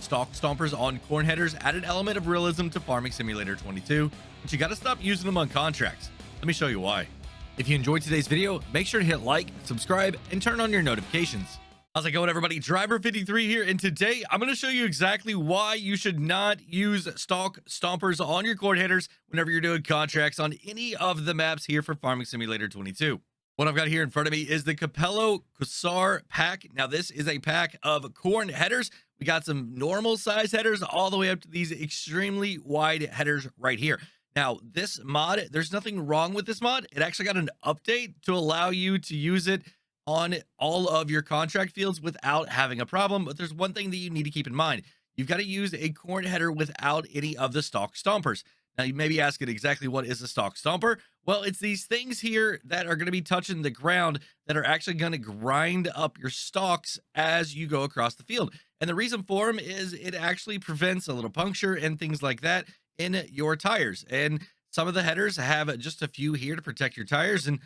Stalk Stompers on corn headers add an element of realism to Farming Simulator 22, but you gotta stop using them on contracts. Let me show you why. If you enjoyed today's video, make sure to hit like, subscribe, and turn on your notifications. How's it going, everybody? Driver53 here, and today I'm going to show you exactly why you should not use Stalk Stompers on your corn headers whenever you're doing contracts on any of the maps here for Farming Simulator 22. What I've got here in front of me is the Capello Cursar pack. Now, this is a pack of corn headers. We got some normal size headers all the way up to these extremely wide headers right here. Now, this mod, there's nothing wrong with this mod. It actually got an update to allow you to use it on all of your contract fields without having a problem. But there's one thing that you need to keep in mind. You've got to use a corn header without any of the Stalk Stompers. Now, you may be asking exactly what is a Stalk Stomper? Well, it's these things here that are going to be touching the ground that are actually going to grind up your stalks as you go across the field. And the reason for them is it actually prevents a little puncture and things like that in your tires. And some of the headers have just a few here to protect your tires, and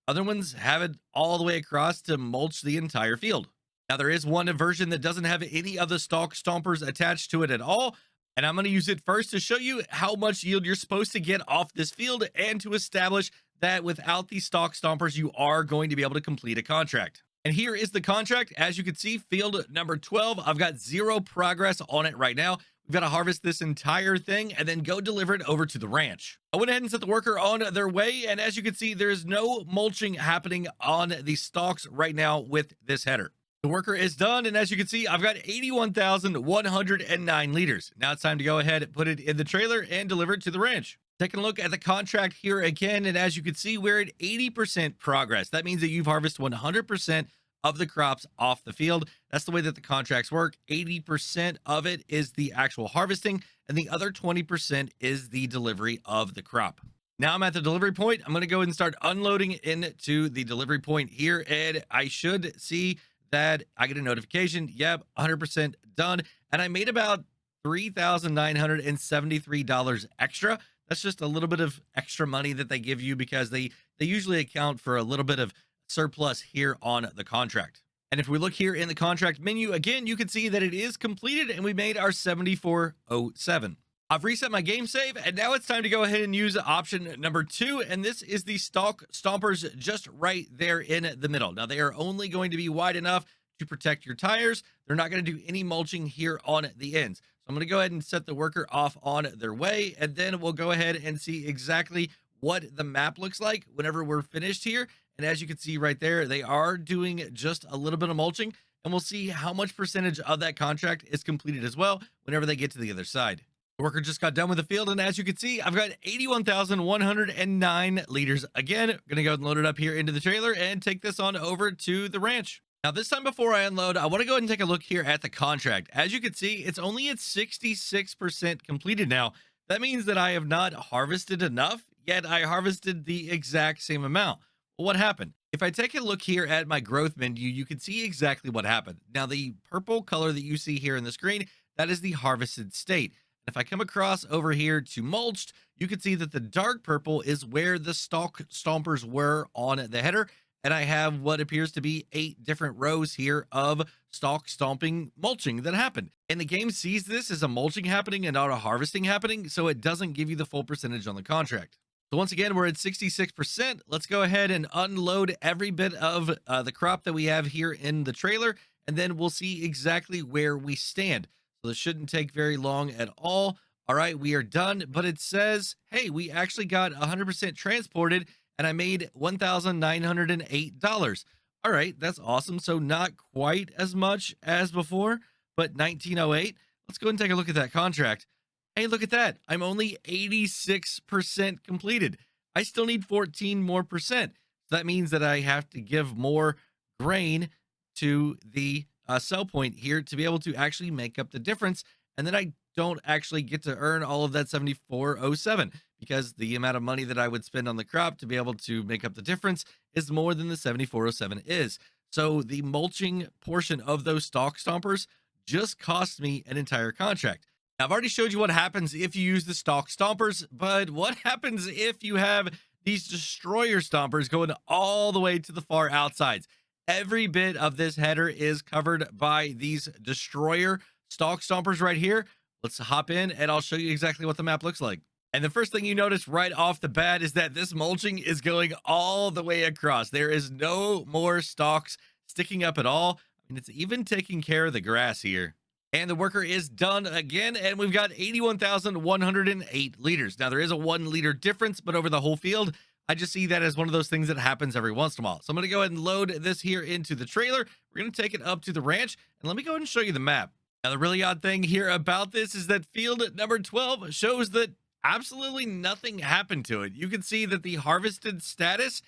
other ones have it all the way across to mulch the entire field. Now, there is one version that doesn't have any of the Stalk Stompers attached to it at all, and I'm going to use it first to show you how much yield you're supposed to get off this field and to establish that without the Stalk Stompers, you are going to be able to complete a contract. And here is the contract. As you can see, field number 12, I've got 0 progress on it right now. We've got to harvest this entire thing and then go deliver it over to the ranch. I went ahead and set the worker on their way, and as you can see, there's no mulching happening on the stalks right now with this header. The worker is done, and as you can see, I've got 81,109 liters. Now it's time to go ahead and put it in the trailer and deliver it to the ranch. Taking a look at the contract here again, and as you can see, we're at 80% progress. That means that you've harvested 100% of the crops off the field. That's the way that the contracts work. 80% of it is the actual harvesting, and the other 20% is the delivery of the crop. Now I'm at the delivery point. I'm going to go ahead and start unloading into the delivery point here, and I should see that I get a notification. Yep, 100% done. And I made about $3,973 extra. That's just a little bit of extra money that they give you because they usually account for a little bit of surplus here on the contract. And if we look here in the contract menu again, you can see that it is completed and we made our 7407. I've reset my game save, and now it's time to go ahead and use option number 2, and this is the Stalk Stompers just right there in the middle. Now, they are only going to be wide enough to protect your tires. They're not going to do any mulching here on the ends. So I'm going to go ahead and set the worker off on their way, and then we'll go ahead and see exactly what the map looks like whenever we're finished here. And as you can see right there, they are doing just a little bit of mulching, and we'll see how much percentage of that contract is completed as well whenever they get to the other side. The worker just got done with the field, and as you can see, I've got 81,109 liters. Again, I'm going to go and load it up here into the trailer and take this on over to the ranch. Now, this time before I unload, I want to go ahead and take a look here at the contract. As you can see, it's only at 66% completed now. That means that I have not harvested enough, yet I harvested the exact same amount. Well, what happened? If I take a look here at my growth menu, you can see exactly what happened. Now, the purple color that you see here in the screen, that is the harvested state. If I come across over here to mulched, you can see that the dark purple is where the Stalk Stompers were on the header. And I have what appears to be 8 different rows here of stalk stomping mulching that happened. And the game sees this as a mulching happening and not a harvesting happening, so it doesn't give you the full percentage on the contract. So once again, we're at 66%. Let's go ahead and unload every bit of the crop that we have here in the trailer, and then we'll see exactly where we stand. So this shouldn't take very long at all. All right, we are done, but it says, hey, we actually got 100% transported, and I made $1,908. All right, that's awesome. So not quite as much as before, but 1908. Let's go and take a look at that contract. Hey, look at that. I'm only 86% completed. I still need 14 more percent. So that means that I have to give more grain to the sell point here to be able to actually make up the difference. And then I don't actually get to earn all of that 7407 because the amount of money that I would spend on the crop to be able to make up the difference is more than the 7407 is. So the mulching portion of those Stalk Stompers just cost me an entire contract. Now, I've already showed you what happens if you use the Stalk Stompers, but what happens if you have these Destroyer Stompers going all the way to the far outsides? Every bit of this header is covered by these Destroyer Stalk Stompers right here. Let's hop in and I'll show you exactly what the map looks like. And the first thing you notice right off the bat is that this mulching is going all the way across. There is no more stalks sticking up at all. I mean, it's even taking care of the grass here. And the worker is done again, and we've got 81,108 liters. Now, there is a 1 liter difference, but over the whole field, I just see that as one of those things that happens every once in a while. So I'm going to go ahead and load this here into the trailer. We're going to take it up to the ranch, and let me go ahead and show you the map. Now, the really odd thing here about this is that field number 12 shows that absolutely nothing happened to it. You can see that the harvested status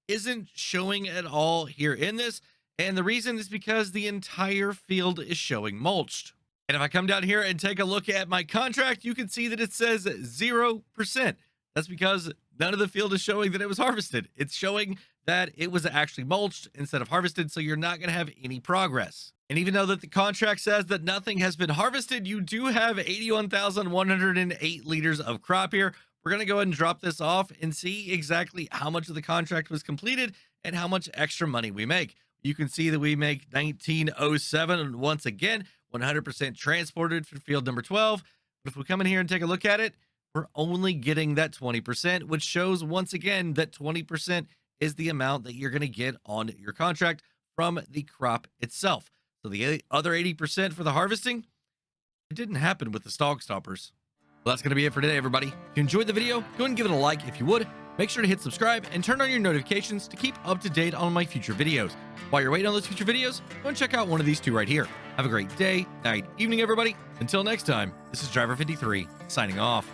isn't showing at all here in this. And the reason is because the entire field is showing mulched. And if I come down here and take a look at my contract, you can see that it says 0%. That's because none of the field is showing that it was harvested. It's showing that it was actually mulched instead of harvested, so you're not going to have any progress. And even though that the contract says that nothing has been harvested, you do have 81,108 liters of crop here. We're going to go ahead and drop this off and see exactly how much of the contract was completed and how much extra money we make. You can see that we make 1907, and once again, 100% transported for field number 12. But if we come in here and take a look at it, we're only getting that 20%, which shows once again that 20% is the amount that you're going to get on your contract from the crop itself. So the other 80% for the harvesting, it didn't happen with the Stalk Stompers. Well, that's going to be it for today, everybody. If you enjoyed the video, go ahead and give it a like if you would. Make sure to hit subscribe and turn on your notifications to keep up to date on my future videos. While you're waiting on those future videos, go and check out one of these two right here. Have a great day, night, evening, everybody. Until next time, this is Driver 53 signing off.